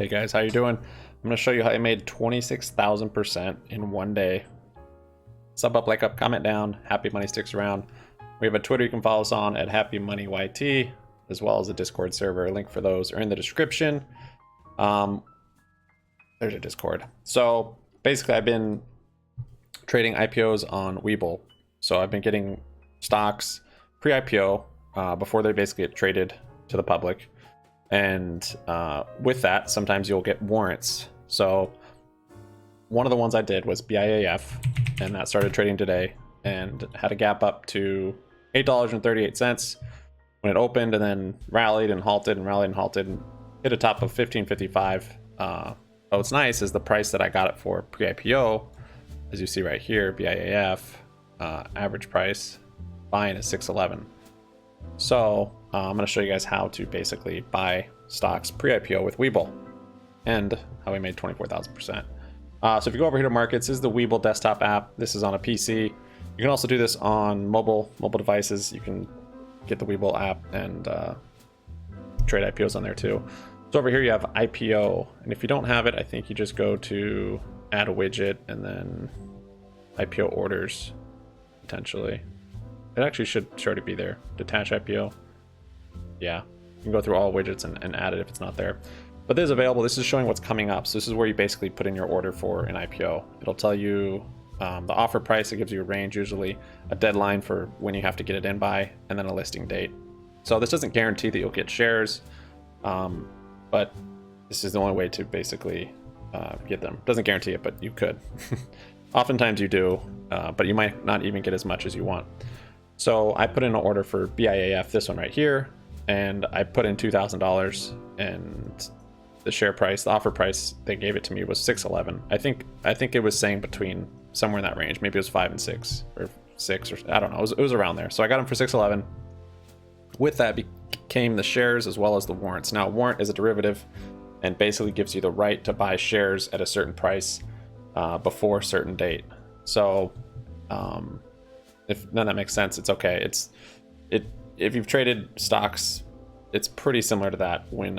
Hey guys, how you doing? I'm going to show you how I made 26,000% in one day. Sub up, like up, comment down. Happy Money sticks around. We have a Twitter you can follow us on at HappyMoneyYT, as well as a Discord server. A link for those are in the description. There's a Discord. So basically, I've been trading IPOs on Webull. So I've been getting stocks pre-IPO before they basically get traded to the public. And with that, sometimes you'll get warrants. So one of the ones I did was BIAF, and that started trading today and had a gap up to $8.38 when it opened, and then rallied and halted and rallied and halted and hit a top of $15.55. What's nice is the price that I got it for pre-IPO, as you see right here, BIAF, average price buying is $6.11. So I'm going to show you guys how to basically buy stocks pre-IPO with Webull and how we made 24,000%. So if you go over here to markets, this is the Webull desktop app. This is on a PC. You can also do this on mobile devices. You can get the Webull app and trade IPOs on there too. So over here you have IPO, and if you don't have it, I think you just go to add a widget and then IPO orders potentially. It actually should already be there. Detach IPO. Yeah, you can go through all widgets and add it if it's not there. But this is available. This is showing what's coming up. So this is where you basically put in your order for an IPO. It'll tell you the offer price. It gives you a range, usually a deadline for when you have to get it in by, and then a listing date. So this doesn't guarantee that you'll get shares, but this is the only way to basically get them. Doesn't guarantee it, but you could. Oftentimes you do, but you might not even get as much as you want. So I put in an order for BIAF, this one right here, and I put in $2,000, and the share price, the offer price they gave it to me was $6.11. I think it was saying between somewhere in that range. Maybe it was 5 and 6 or 6 or I don't know. It was around there. So I got them for $6.11. With that came the shares as well as the warrants. Now, a warrant is a derivative and basically gives you the right to buy shares at a certain price before a certain date. So if none of that makes sense, it's okay. If you've traded stocks, it's pretty similar to that when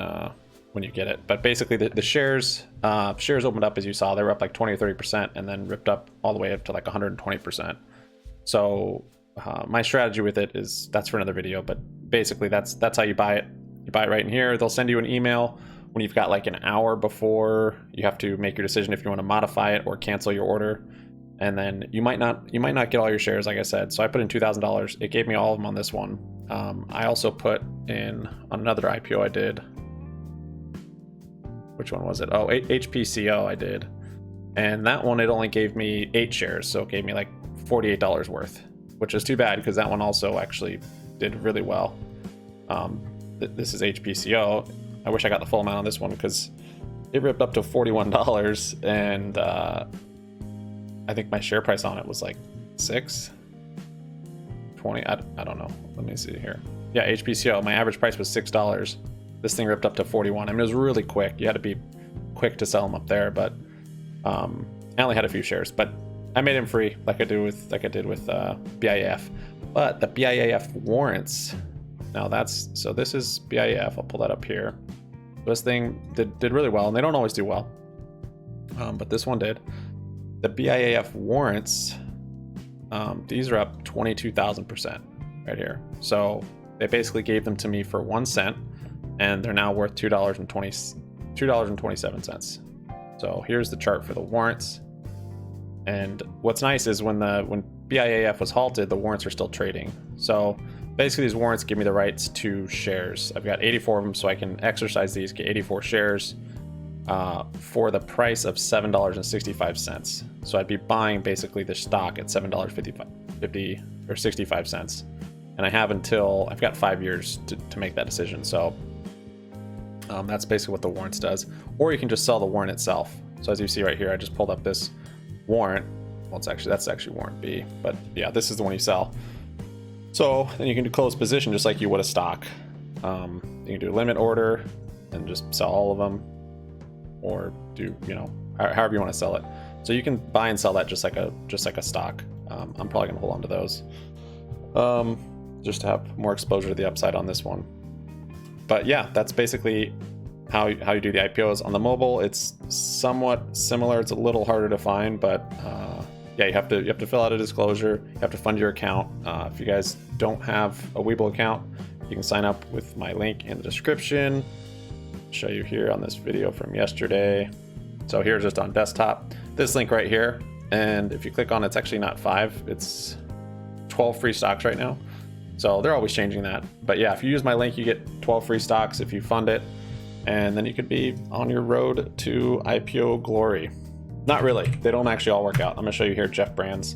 you get it. But basically, the shares opened up, as you saw. They were up like 20 or 30%, and then ripped up all the way up to like 120%. So my strategy with it is, that's for another video. But basically, that's how you buy it. You buy it right in here. They'll send you an email when you've got like an hour before you have to make your decision if you want to modify it or cancel your order. And then you might not get all your shares, like I said. So I put in $2,000. It gave me all of them on this one. I also put in on another IPO I did. Which one was it? Oh, HPCO I did. And that one, it only gave me 8 shares. So it gave me like $48 worth, which is too bad because that one also actually did really well. This is HPCO. I wish I got the full amount on this one because it ripped up to $41, and I think my share price on it was like 6.20. I don't know. Let me see here. Yeah, HPCO. My average price was $6. This thing ripped up to 41. I mean, it was really quick. You had to be quick to sell them up there, but I only had a few shares. But I made them free, like I did with BIAF. But the BIAF warrants. Now this is BIAF. I'll pull that up here. This thing did really well, and they don't always do well, but this one did. The BIAF warrants, these are up 22,000% right here. So they basically gave them to me for 1 cent, and they're now worth $2.27. So here's the chart for the warrants. And what's nice is when BIAF was halted, the warrants are still trading. So basically, these warrants give me the rights to shares. I've got 84 of them, so I can exercise these, get 84 shares for the price of $7.65. So I'd be buying basically the stock at $7.50 or 65 cents. And I've got 5 years to make that decision. So that's basically what the warrants does. Or you can just sell the warrant itself. So as you see right here, I just pulled up this warrant. Well, that's actually warrant B, but yeah, this is the one you sell. So then you can do close position just like you would a stock. You can do limit order and just sell all of them, or do however you want to sell it. So you can buy and sell that just like a stock. I'm probably gonna hold on to those just to have more exposure to the upside on this one. But yeah, that's basically how you do the IPOs. On the mobile, it's somewhat similar. It's a little harder to find, but yeah, you have to fill out a disclosure. You have to fund your account. If you guys don't have a Webull account, you can sign up with my link in the description. I'll show you here on this video from yesterday. So here's just on desktop, this link right here. And if you click on it, it's actually not 5, it's 12 free stocks right now. So they're always changing that. But yeah, if you use my link, you get 12 free stocks if you fund it. And then you could be on your road to IPO glory. Not really, they don't actually all work out. I'm gonna show you here Jeff Brands.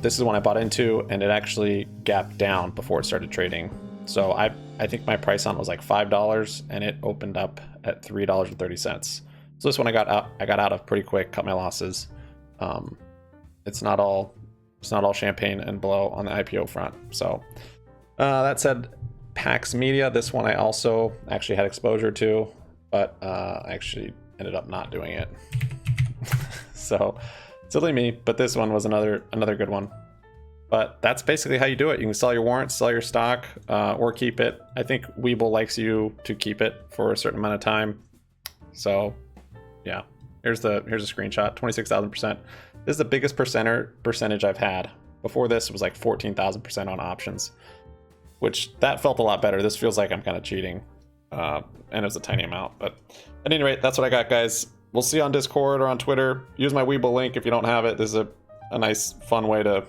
This is one I bought into, and it actually gapped down before it started trading. So I think my price on it was like $5, and it opened up at $3.30. So this one I got out of pretty quick, cut my losses. It's not all champagne and blow on the IPO front. So that said, Pax Media, this one I also actually had exposure to, but I actually ended up not doing it. So silly me, but this one was another good one. But that's basically how you do it. You can sell your warrants, sell your stock, or keep it. I think Webull likes you to keep it for a certain amount of time. So yeah, here's a screenshot, 26,000%. This is the biggest percentage I've had. Before this, it was like 14,000% on options, which that felt a lot better. This feels like I'm kind of cheating, and it was a tiny amount. But at any rate, that's what I got, guys. We'll see you on Discord or on Twitter. Use my Webull link if you don't have it. This is a nice, fun way to,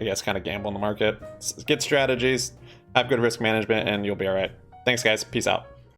I guess, kind of gamble in the market. Get strategies, have good risk management, and you'll be all right. Thanks, guys. Peace out.